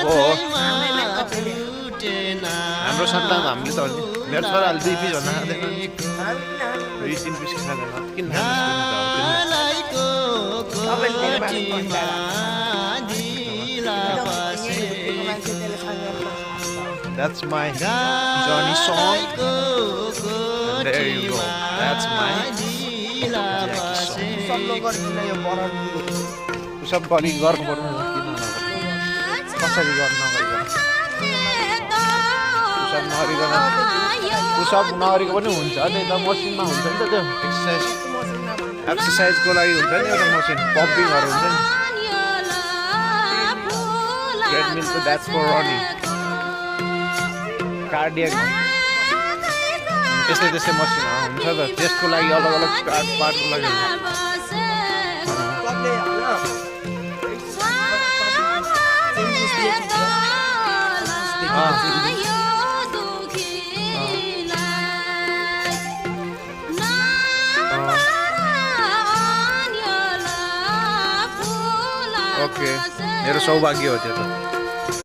हो हाम्रो सन्तान हामीले त मेरो छोराले 2 पिस भन्दा खाँदैन 2-3 पिस खाँदैन किन That's my Johnny song. And there you go. That's my Jackie song. सब गरी गर्नुपर्ने किन कसरी गर्न पुसअप नगरेको पनि हुन्छ त्यही त मसिनमा हुन्छ नि त त्यो एक्सर्साइजको लागि हुन्छ नि एउटा मसिन पम्पिङहरू हुन्छ नि ट्रेडमिल त द्याट्स फर रनिङ कार्डियक त्यस्तै त्यस्तै मसिनहरू हुन्छ त त्यसको लागि अलग अलग पार्टको लागि ओके मेरो सौभाग्य हो त्यो त